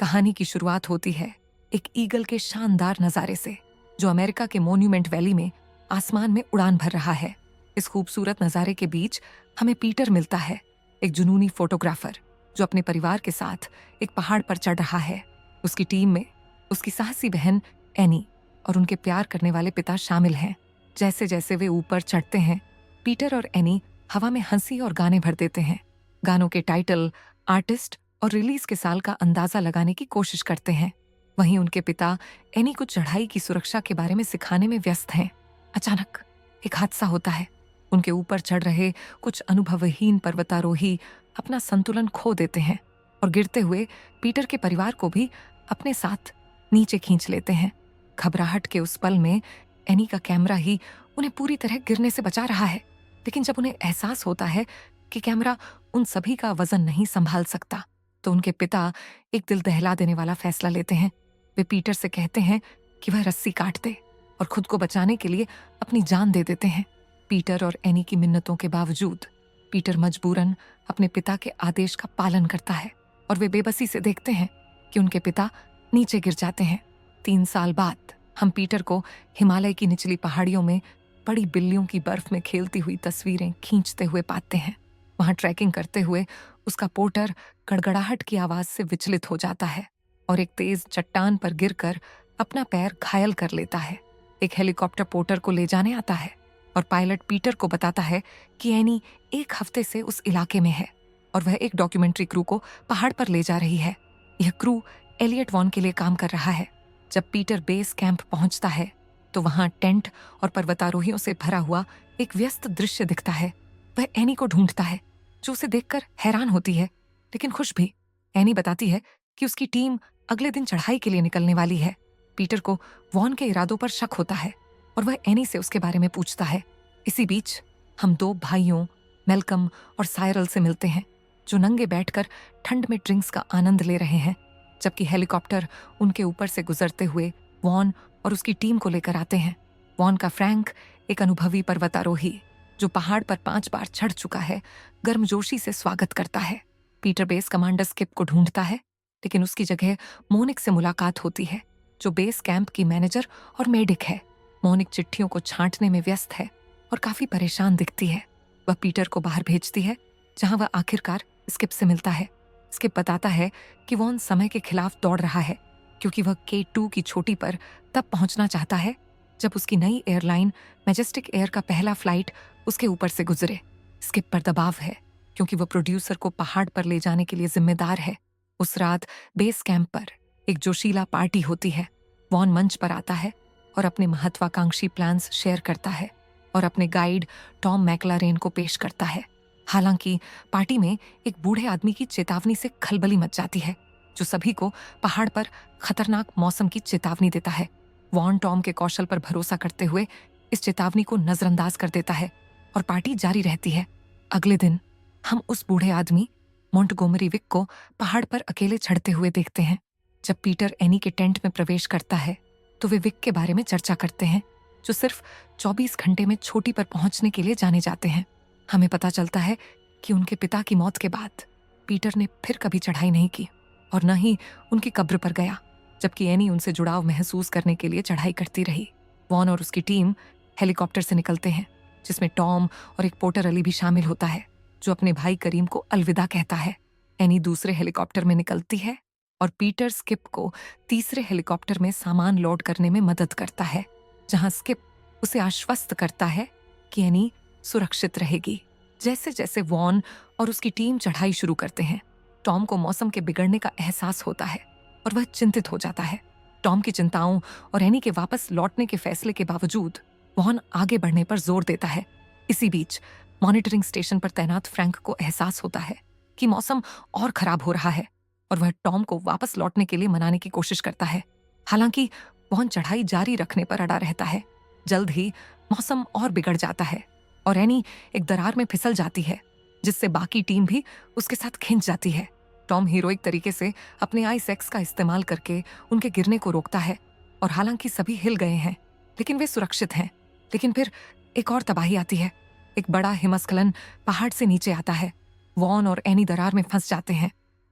कहानी की शुरुआत होती है एक ईगल के शानदार नजारे से, जो अमेरिका के मोन्यूमेंट वैली में आसमान में उड़ान भर रहा है। इस खूबसूरत नजारे के बीच हमें पीटर मिलता है, एक जुनूनी फोटोग्राफर जो अपने परिवार के साथ एक पहाड़ पर चढ़ रहा है। उसकी टीम में उसकी साहसी बहन एनी और उनके प्यार करने वाले पिता शामिल हैं। जैसे जैसे वे ऊपर चढ़ते हैं, पीटर और एनी हवा में हंसी और गाने भर देते हैं। गानों के टाइटल, आर्टिस्ट और रिलीज के साल का अंदाजा लगाने की कोशिश करते हैं। वहीं उनके पिता एनी को चढ़ाई की सुरक्षा के बारे में सिखाने में व्यस्त हैं। अचानक एक हादसा होता है। उनके ऊपर चढ़ रहे कुछ अनुभवहीन पर्वतारोही अपना संतुलन खो देते हैं और गिरते हुए पीटर के परिवार को भी अपने साथ नीचे खींच लेते हैं। घबराहट के उस पल में एनी का कैमरा ही उन्हें पूरी तरह गिरने से बचा रहा है, लेकिन जब उन्हें एहसास होता है कि कैमरा उन सभी का वजन नहीं संभाल सकता, तो उनके पिता एक दिल दहला देने वाला फैसला लेते हैं। वे पीटर से कहते हैं कि वह रस्सी काट दे और खुद को बचाने के लिए अपनी जान दे देते हैं। पीटर और एनी की मिन्नतों के बावजूद पीटर मजबूरन अपने पिता के आदेश का पालन करता है और वे बेबसी से देखते हैं कि उनके पिता नीचे गिर जाते हैं। 3 साल बाद हम पीटर को हिमालय की निचली पहाड़ियों में बड़ी बिल्लियों की बर्फ में खेलती हुई तस्वीरें खींचते हुए पाते हैं। वहां ट्रैकिंग करते हुए उसका पोर्टर गड़गड़ाहट की आवाज से विचलित हो जाता है और एक तेज चट्टान पर गिरकर अपना पैर घायल कर लेता है। एक हेलीकॉप्टर पोर्टर को ले जाने आता है और पायलट पीटर को बताता है कि एनी 1 हफ्ते से उस इलाके में है और वह एक डॉक्यूमेंट्री क्रू को पहाड़ पर ले जा रही है। यह क्रू एलियट वॉन के लिए काम कर रहा है। जब पीटर बेस कैंप पहुंचता है तो वहां टेंट और पर्वतारोहियों से भरा हुआ एक व्यस्त दृश्य दिखता है। वह एनी को ढूंढता है, जो उसे देखकर हैरान होती है लेकिन खुश भी। एनी बताती है कि उसकी टीम अगले दिन चढ़ाई के लिए निकलने वाली है। पीटर को वॉन के इरादों पर शक होता है और वह एनी से उसके बारे में पूछता है। इसी बीच हम 2 भाइयों मेलकम और सायरल से मिलते हैं, जो नंगे बैठकर ठंड में ड्रिंक्स का आनंद ले रहे हैं, जबकि हेलीकॉप्टर उनके ऊपर से गुजरते हुए वॉन और उसकी टीम को लेकर आते हैं। वॉन का फ्रैंक, एक अनुभवी पर्वतारोही जो पहाड़ पर 5 बार चढ़ चुका है, गर्मजोशी से स्वागत करता है। पीटर बेस कमांडर स्किप को ढूंढता है, लेकिन उसकी जगह मोनिक से मुलाकात होती है, जो बेस कैंप की मैनेजर और मेडिक है। मोनिक चिट्ठियों को छांटने में व्यस्त है और काफी परेशान दिखती है। वह पीटर को बाहर भेजती है, जहां वह आखिरकार स्किप से मिलता है। स्किप बताता है कि वॉन समय के खिलाफ दौड़ रहा है, क्योंकि वह K2 की चोटी पर तब पहुंचना चाहता है जब उसकी नई एयरलाइन मैजेस्टिक एयर का पहला फ्लाइट उसके ऊपर से गुजरे। स्किप पर दबाव है, क्योंकि वह प्रोड्यूसर को पहाड़ पर ले जाने के लिए जिम्मेदार है। उस रात बेस कैंप पर एक जोशीला पार्टी होती है। वॉन मंच पर आता है और अपने महत्वाकांक्षी प्लान्स शेयर करता है और अपने गाइड टॉम मैक्लारेन को पेश करता है। हालांकि पार्टी में एक बूढ़े आदमी की चेतावनी से खलबली मच जाती है, जो सभी को पहाड़ पर खतरनाक मौसम की चेतावनी देता है। वॉन टॉम के कौशल पर भरोसा करते हुए इस चेतावनी को नजरअंदाज कर देता है और पार्टी जारी रहती है। अगले दिन हम उस बूढ़े आदमी मोंटगोमरी विक को पहाड़ पर अकेले चढ़ते हुए देखते हैं। जब पीटर एनी के टेंट में प्रवेश करता है तो वे विक के बारे में चर्चा करते हैं, जो सिर्फ 24 घंटे में चोटी पर पहुंचने के लिए जाने जाते हैं। हमें पता चलता है कि उनके पिता की मौत के बाद पीटर ने फिर कभी चढ़ाई नहीं की और न ही उनकी कब्र पर गया, जबकि एनी उनसे जुड़ाव महसूस करने के लिए चढ़ाई करती रही। वॉन और उसकी टीम हेलीकॉप्टर से निकलते हैं, जिसमें टॉम और एक पोर्टर अली भी शामिल होता है, जो अपने भाई करीम को अलविदा कहता है। एनी दूसरे हेलीकॉप्टर में निकलती है और पीटर स्किप को तीसरे हेलीकॉप्टर में सामान लोड करने में मदद करता है, जहां स्किप उसे आश्वस्त करता है कि एनी सुरक्षित रहेगी। जैसे जैसे वॉन और उसकी टीम चढ़ाई शुरू करते हैं, टॉम को मौसम के बिगड़ने का एहसास होता है और वह चिंतित हो जाता है। टॉम की चिंताओं और एनी के वापस लौटने के फैसले के बावजूद वॉन आगे बढ़ने पर जोर देता है। इसी बीच मॉनिटरिंग स्टेशन पर तैनात फ्रैंक को एहसास होता है कि मौसम और खराब हो रहा है और वह टॉम को वापस लौटने के लिए मनाने की कोशिश करता है। हालांकि वॉन चढ़ाई जारी रखने पर अड़ा रहता है। जल्द ही मौसम और बिगड़ जाता है और एनी एक दरार में फिसल जाती है, जिससे बाकी टीम भी उसके साथ खिंच जाती है। टॉम हीरोइक तरीके से अपने आइस एक्स का इस्तेमाल करके उनके गिरने को रोकता है और हालांकि सभी हिल गए हैं, लेकिन वे सुरक्षित हैं। लेकिन फिर एक और तबाही आती है। एक बड़ा हिमस्खलन पहाड़ से नीचे आता है। वॉन और एनी दरार में फंस जाते हैं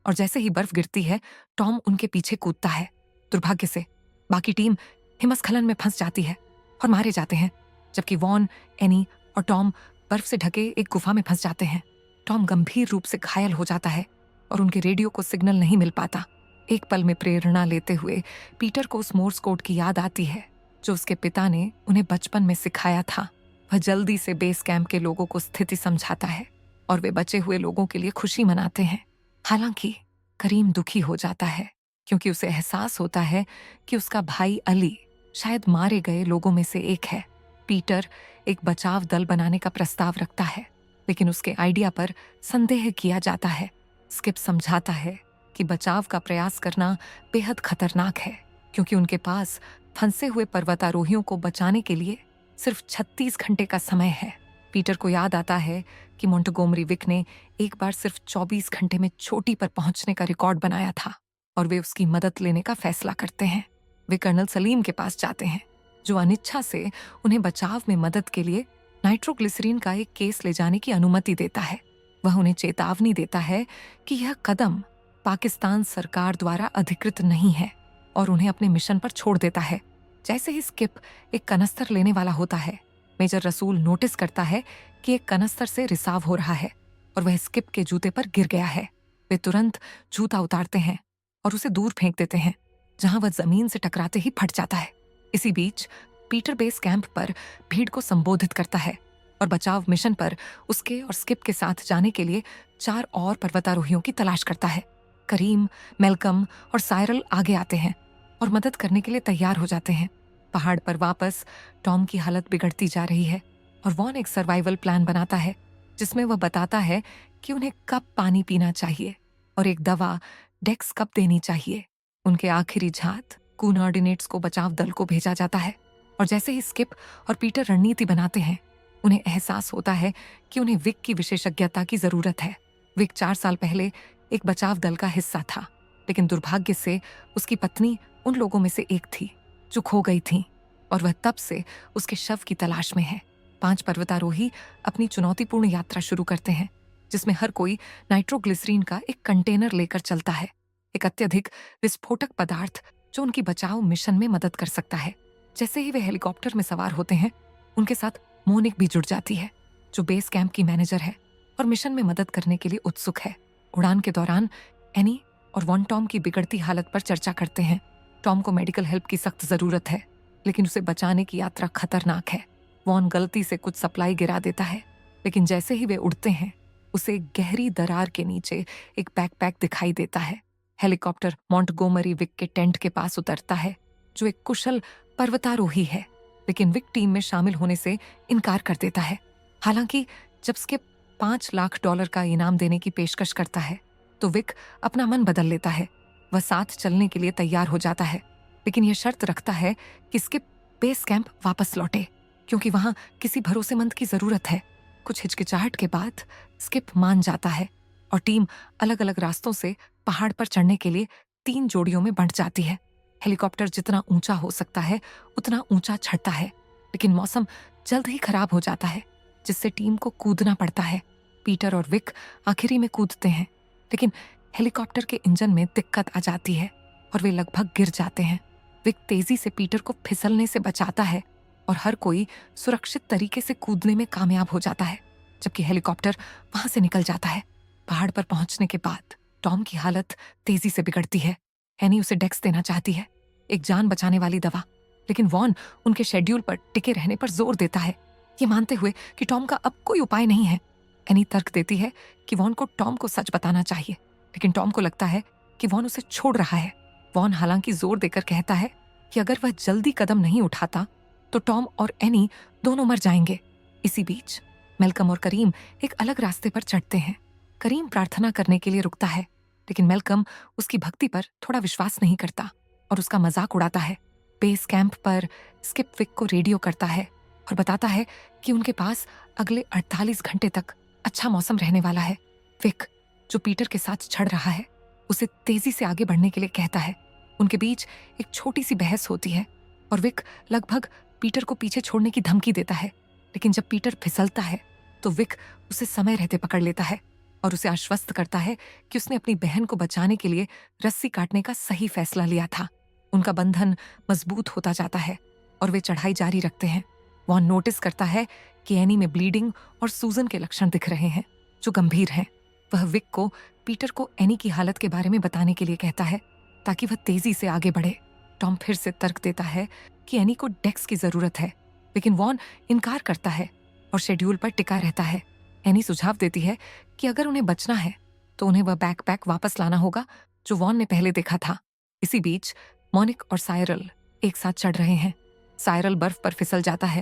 और जैसे ही बर्फ गिरती है टॉम उनके पीछे कूदता है। दुर्भाग्य से बाकी टीम हिमस्खलन में फंस जाती है और मारे जाते हैं, जबकि वॉन, एनी और टॉम बर्फ से ढके एक गुफा में फंस जाते हैं। टॉम गंभीर रूप से घायल हो जाता है और उनके रेडियो को सिग्नल नहीं मिल पाता। एक पल में प्रेरणा लेते हुए पीटर को उस मोर्स कोड की याद आती है जो उसके पिता ने उन्हें बचपन में सिखाया था। वह जल्दी से बेस कैंप के लोगों को स्थिति समझाता है और वे बचे हुए लोगों के लिए खुशी मनाते हैं। हालांकि करीम दुखी हो जाता है क्योंकि उसे एहसास होता है कि उसका भाई अली शायद मारे गए लोगों में से एक है। पीटर एक बचाव दल बनाने का प्रस्ताव रखता है, लेकिन उसके आइडिया पर संदेह किया जाता है। स्किप समझाता है कि बचाव का प्रयास करना बेहद खतरनाक है क्योंकि उनके पास फंसे हुए पर्वतारोहियों को बचाने के लिए सिर्फ 36 घंटे का समय है। पीटर को याद आता है कि मोंटगोमरी विक ने एक बार सिर्फ 24 घंटे में चोटी पर पहुंचने का रिकॉर्ड बनाया था और वे उसकी मदद लेने का फैसला करते हैं। वे कर्नल सलीम के पास जाते हैं जो अनिच्छा से उन्हें बचाव में मदद के लिए नाइट्रोग्लिसरीन का एक केस ले जाने की अनुमति देता है। वह उन्हें चेतावनी देता है कि यह कदम पाकिस्तान सरकार द्वारा अधिकृत नहीं है और उन्हें अपने मिशन पर छोड़ देता है। जैसे ही स्किप एक कनस्तर लेने वाला होता है, मेजर रसूल नोटिस करता है कि एक कनस्तर से रिसाव हो रहा है और वह स्किप के जूते पर गिर गया है। वे तुरंत जूता उतारते हैं और उसे दूर फेंक देते हैं, जहां वह जमीन से टकराते ही फट जाता है। इसी बीच पीटर बेस कैंप पर भीड़ को संबोधित करता है और बचाव मिशन पर उसके और स्किप के साथ जाने के लिए 4 और पर्वतारोहियों की तलाश करता है। करीम, मेलकम और सायरल आगे आते हैं और मदद करने के लिए तैयार हो जाते हैं। पहाड़ पर वापस टॉम की हालत बिगड़ती जा रही है और वॉन एक सर्वाइवल प्लान बनाता है जिसमें वह बताता है कि उन्हें कब पानी पीना चाहिए और एक दवा डेक्स कब देनी चाहिए। उनके आखिरी झात कून ऑर्डिनेट्स को बचाव दल को भेजा जाता है और जैसे ही स्किप और पीटर रणनीति बनाते हैं, उन्हें एहसास होता है कि उन्हें विक की विशेषज्ञता की जरूरत है। विक 4 साल पहले एक बचाव दल का हिस्सा था, लेकिन दुर्भाग्य से उसकी पत्नी उन लोगों में से एक थी जो खो गई थी और वह तब से उसके शव की तलाश में है। 5 पर्वतारोही अपनी चुनौतीपूर्ण यात्रा शुरू करते हैं जिसमें हर कोई नाइट्रोग्लिसरीन का एक कंटेनर लेकर चलता है, एक अत्यधिक विस्फोटक पदार्थ जो उनकी बचाव मिशन में मदद कर सकता है। जैसे ही वे हेलीकॉप्टर में सवार होते हैं, उनके साथ मोनिक भी जुड़ जाती है जो बेस कैंप की मैनेजर है और मिशन में मदद करने के लिए उत्सुक है। उड़ान के दौरान एनी और वॉन टॉम की बिगड़ती हालत पर चर्चा करते हैं। टॉम को मेडिकल हेल्प की सख्त जरूरत है, लेकिन उसे बचाने की यात्रा खतरनाक है। वॉन गलती से कुछ सप्लाई गिरा देता है, लेकिन जैसे ही वे उड़ते हैं, उसे एक गहरी दरार के नीचे एक बैकपैक दिखाई देता है। हेलीकॉप्टर मोंटगोमरी विक के टेंट के पास उतरता है, जो एक कुशल पर्वतारोही है, लेकिन विक टीम में शामिल होने से इनकार कर देता है। हालांकि जब स्किप $5 लाख का इनाम देने की पेशकश करता है, तो विक अपना मन बदल लेता है। वह साथ चलने के लिए तैयार हो जाता है, लेकिन यह शर्त रखता है कि स्किप बेस कैंप वापस लौटे क्योंकि वहां किसी भरोसेमंद की जरूरत है। कुछ हिचकिचाहट के बाद स्किप मान जाता है और टीम अलग अलग रास्तों से पहाड़ पर चढ़ने के लिए 3 जोड़ियों में बंट जाती है। हेलीकॉप्टर जितना ऊंचा हो सकता है उतना ऊंचा चढ़ता है, लेकिन मौसम जल्द ही खराब हो जाता है जिससे टीम को कूदना पड़ता है। पीटर और विक आखिरी में कूदते हैं, लेकिन हेलीकॉप्टर के इंजन में दिक्कत आ जाती है और वे लगभग गिर जाते हैं। विक तेजी से पीटर को फिसलने से बचाता है और हर कोई सुरक्षित तरीके से कूदने में कामयाब हो जाता है, जबकि हेलीकॉप्टर वहां से निकल जाता है। पहाड़ पर पहुंचने के बाद टॉम की हालत तेजी से बिगड़ती है। एनी उसे डेक्स देना चाहती है, एक जान बचाने वाली दवा, लेकिन वॉन उनके शेड्यूल पर टिके रहने पर जोर देता है, ये मानते हुए कि टॉम का अब कोई उपाय नहीं है। एनी तर्क देती है कि वॉन को टॉम को सच बताना चाहिए, लेकिन टॉम को लगता है कि वॉन उसे छोड़ रहा है। वॉन हालांकि जोर देकर कहता है कि अगर वह जल्दी कदम नहीं उठाता तो टॉम और एनी दोनों मर जाएंगे। इसी बीच मेलकम और करीम एक अलग रास्ते पर चढ़ते हैं। करीम प्रार्थना करने के लिए रुकता है, लेकिन मेलकम उसकी भक्ति पर थोड़ा विश्वास नहीं करता और उसका मजाक उड़ाता है। बेस कैंप पर स्किप विक को रेडियो करता है और बताता है कि उनके पास अगले 48 घंटे तक अच्छा मौसम रहने वाला है। विक, जो पीटर के साथ चढ़ रहा है, उसे तेजी से आगे बढ़ने के लिए कहता है। उनके बीच एक छोटी सी बहस होती है और विक लगभग पीटर को पीछे छोड़ने की धमकी देता है, लेकिन जब पीटर फिसलता है तो विक उसे समय रहते पकड़ लेता है और उसे आश्वस्त करता है कि उसने अपनी बहन को बचाने के लिए रस्सी काटने का सही फैसला लिया था। उनका बंधन मजबूत होता जाता है और वे चढ़ाई जारी रखते हैं। वॉन नोटिस करता है कि एनी में ब्लीडिंग और सूजन के लक्षण दिख रहे हैं जो गंभीर हैं। वह विक को पीटर को एनी की हालत के बारे में बताने के लिए कहता है ताकि वह तेजी से आगे बढ़े। टॉम फिर से तर्क देता है कि एनी को डेक्स की जरूरत है, लेकिन वॉन इनकार करता है और शेड्यूल पर टिका रहता है। एनी सुझाव देती है कि अगर उन्हें बचना है तो उन्हें वह बैकपैक वापस लाना होगा जो वॉन ने पहले देखा था। इसी बीच मोनिक और साइरल एक साथ चढ़ रहे हैं। साइरल बर्फ पर फिसल जाता है,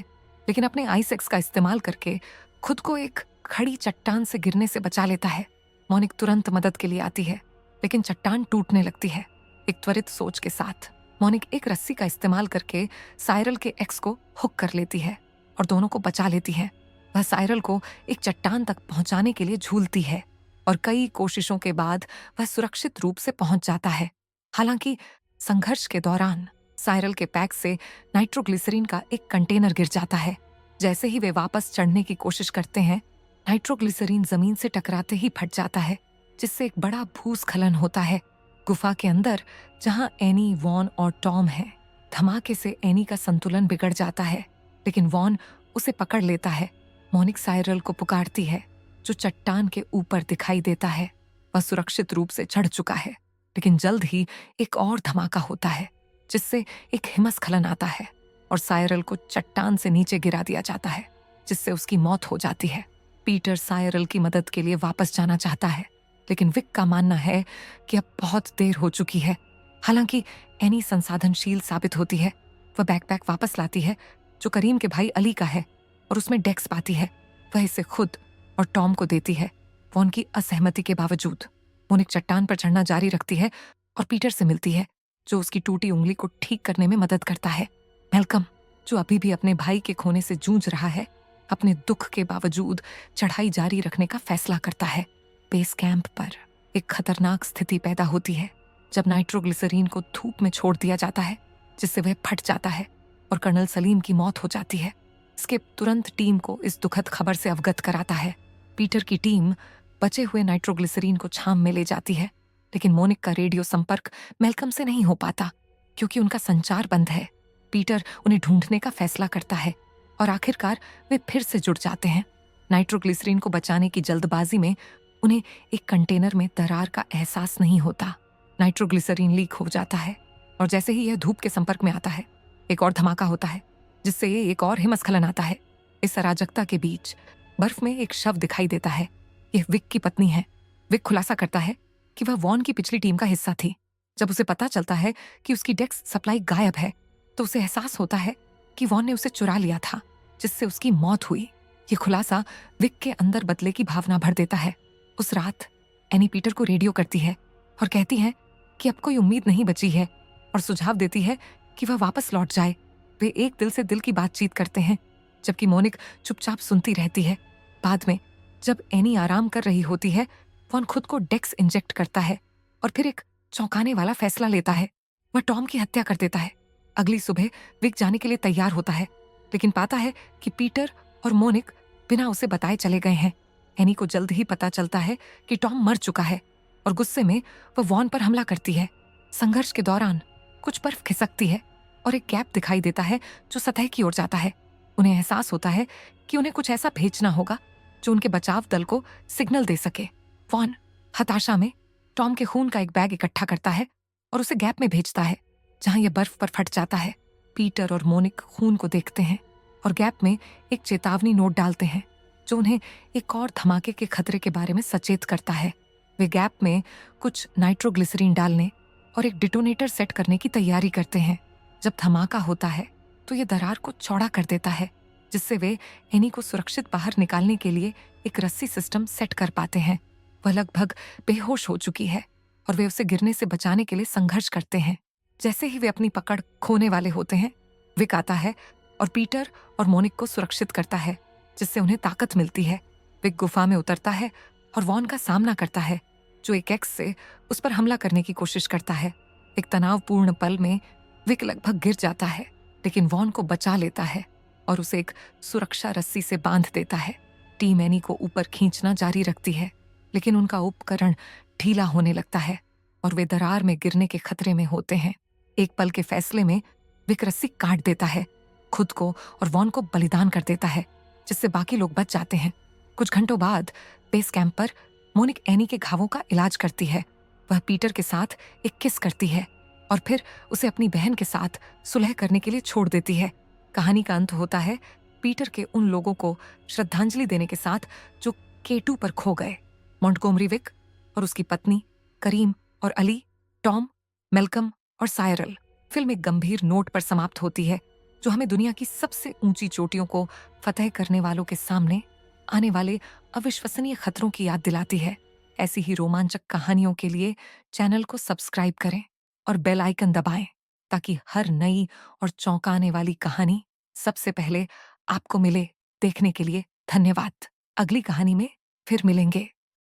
लेकिन अपने आइस एक्स का इस्तेमाल करके खुद को एक खड़ी चट्टान से गिरने से बचा लेता है। मोनिक तुरंत मदद के लिए आती है, लेकिन चट्टान टूटने लगती है। एक त्वरित सोच के साथ मोनिक एक रस्सी का इस्तेमाल करके साइरल के एक्स को हुक कर लेती है और दोनों को बचा लेती है। वह साइरल को एक चट्टान तक पहुंचाने के लिए झूलती है और कई कोशिशों के बाद वह सुरक्षित रूप से पहुंच जाता है। हालांकि संघर्ष के दौरान साइरल के पैक से नाइट्रोग्लिसरीन का एक कंटेनर गिर जाता है। जैसे ही वे वापस चढ़ने की कोशिश करते हैं, नाइट्रोग्लिसरीन जमीन से टकराते ही फट जाता है, जिससे एक बड़ा भूस्खलन होता है। गुफा के अंदर जहां एनी, वॉन और टॉम हैं, धमाके से एनी का संतुलन बिगड़ जाता है, लेकिन वॉन उसे पकड़ लेता है। मोनिक साइरल को पुकारती है जो चट्टान के ऊपर दिखाई देता है। वह सुरक्षित रूप से चढ़ चुका है, लेकिन जल्द ही एक और धमाका होता है जिससे एक हिमस्खलन आता है और साइरल को चट्टान से नीचे गिरा दिया जाता है, जिससे उसकी मौत हो जाती है। पीटर साइरल की मदद के लिए वापस जाना चाहता है, लेकिन विक का मानना है कि अब बहुत देर हो चुकी है। हालांकि एनी संसाधनशील साबित होती है। वह बैकपैक वापस लाती है जो करीम के भाई अली का है और उसमें डेक्स पाती है। वह इसे खुद और टॉम को देती है। वो उनकी असहमति के बावजूद मोनिक चट्टान पर चढ़ना जारी रखती है और पीटर से मिलती है जो उसकी टूटी उंगली को ठीक करने में मदद करता है। मेल्कम, जो अभी भी अपने भाई के खोने से जूझ रहा है, अपने दुख के बावजूद चढ़ाई जारी रखने का फैसला करता है। बेस कैंप पर एक खतरनाक स्थिति पैदा होती है जब नाइट्रोग्लिसरीन को धूप में छोड़ दिया जाता है, जिससे वह फट जाता है और कर्नल सलीम की मौत हो जाती है। स्किप तुरंत टीम को इस दुखद खबर से अवगत कराता है। पीटर की टीम बचे हुए नाइट्रोग्लिसरीन को छाम में ले जाती है, लेकिन मोनिक का रेडियो संपर्क मेल्कम से नहीं हो पाता क्योंकि उनका संचार बंद है। पीटर उन्हें ढूंढने का फैसला करता है और आखिरकार वे फिर से जुड़ जाते हैं। नाइट्रोग्लिसरीन को बचाने की जल्दबाजी में उन्हें एक कंटेनर में दरार का एहसास नहीं होता। नाइट्रोग्लिसरीन लीक हो जाता है और जैसे ही यह धूप के संपर्क में आता है, एक और धमाका होता है जिससे एक और हिमस्खलन आता है। इस अराजकता के बीच बर्फ में एक शव दिखाई देता है। यह विक की पत्नी है। विक खुलासा करता है कि वह वॉन की पिछली टीम का हिस्सा थी। जब उसे पता चलता है कि उसकी डेक्स सप्लाई गायब है, तो उसे एहसास होता है कि वॉन ने उसे चुरा लिया था, जिससे उसकी मौत हुई। ये खुलासा विक के अंदर बदले की भावना भर देता है। उस रात एनी पीटर को रेडियो करती है और कहती है कि अब कोई उम्मीद नहीं बची है और सुझाव देती है कि वह वापस लौट जाए। वे एक दिल से दिल की बातचीत करते हैं, जबकि मोनिक चुपचाप सुनती रहती है। बाद में जब एनी आराम कर रही होती है, वॉन खुद को डेक्स इंजेक्ट करता है और फिर एक चौंकाने वाला फैसला लेता है। वह टॉम की हत्या कर देता है। अगली सुबह विक जाने के लिए तैयार होता है, लेकिन पाता है कि पीटर और मोनिक बिना उसे बताए चले गए हैं। एनी को जल्द ही पता चलता है कि टॉम मर चुका है और गुस्से में वह वॉन पर हमला करती है। संघर्ष के दौरान कुछ बर्फ खिसकती है और एक गैप दिखाई देता है जो सतह की ओर जाता है। उन्हें एहसास होता है कि उन्हें कुछ ऐसा भेजना होगा जो उनके बचाव दल को सिग्नल दे सके। वॉन हताशा में टॉम के खून का एक बैग इकट्ठा करता है और उसे गैप में भेजता है जहां यह बर्फ पर फट जाता है। पीटर और मोनिक खून को देखते हैं और गैप में एक चेतावनी नोट डालते हैं जो उन्हें एक और धमाके के खतरे के बारे में सचेत करता है। वे गैप में कुछ नाइट्रोग्लिसरीन डालने और एक डिटोनेटर सेट करने की तैयारी करते हैं। जब धमाका होता है तो यह दरार को चौड़ा कर देता है, जिससे वे एनी को सुरक्षित बाहर निकालने के लिए एक रस्सी सिस्टम सेट कर पाते हैं। वह लगभग बेहोश हो चुकी है और वे उसे गिरने से बचाने के लिए संघर्ष करते हैं। जैसे ही वे अपनी पकड़ खोने वाले होते हैं, विक आता है और पीटर और मोनिक को सुरक्षित करता है, जिससे उन्हें ताकत मिलती है। विक गुफा में उतरता है और वॉन का सामना करता है, जो एक एक्स से उस पर हमला करने की कोशिश करता है। एक तनावपूर्ण पल में विक लगभग गिर जाता है, लेकिन वॉन को बचा लेता है और उसे एक सुरक्षा रस्सी से बांध देता है। टीम एनी को ऊपर खींचना जारी रखती है लेकिन उनका उपकरण ढीला होने लगता है और वे दरार में गिरने के खतरे में होते हैं। एक पल के फैसले में विक रस्सी काट देता है, खुद को और वॉन को बलिदान कर देता है, जिससे बाकी लोग बच जाते हैं। कुछ घंटों बाद बेस कैंप पर मोनिक एनी के घावों का इलाज करती है। वह पीटर के साथ एक किस करती है और फिर उसे अपनी बहन के साथ सुलह करने के लिए छोड़ देती है। कहानी का अंत होता है पीटर के उन लोगों को श्रद्धांजलि देने के साथ जो केटू पर खो गए। मॉन्टगोमरी विक और उसकी पत्नी, करीम और अली, टॉम, मेल्कम और सायरल। फिल्म एक गंभीर नोट पर समाप्त होती है, जो हमें दुनिया की सबसे ऊंची चोटियों को फतह करने वालों के सामने आने वाले अविश्वसनीय खतरों की याद दिलाती है। ऐसी ही रोमांचक कहानियों के लिए चैनल को सब्सक्राइब करें और बेल आइकन दबाएं, ताकि हर नई और चौंकाने वाली कहानी सबसे पहले आपको मिले। देखने के लिए धन्यवाद। अगली कहानी में फिर मिलेंगे।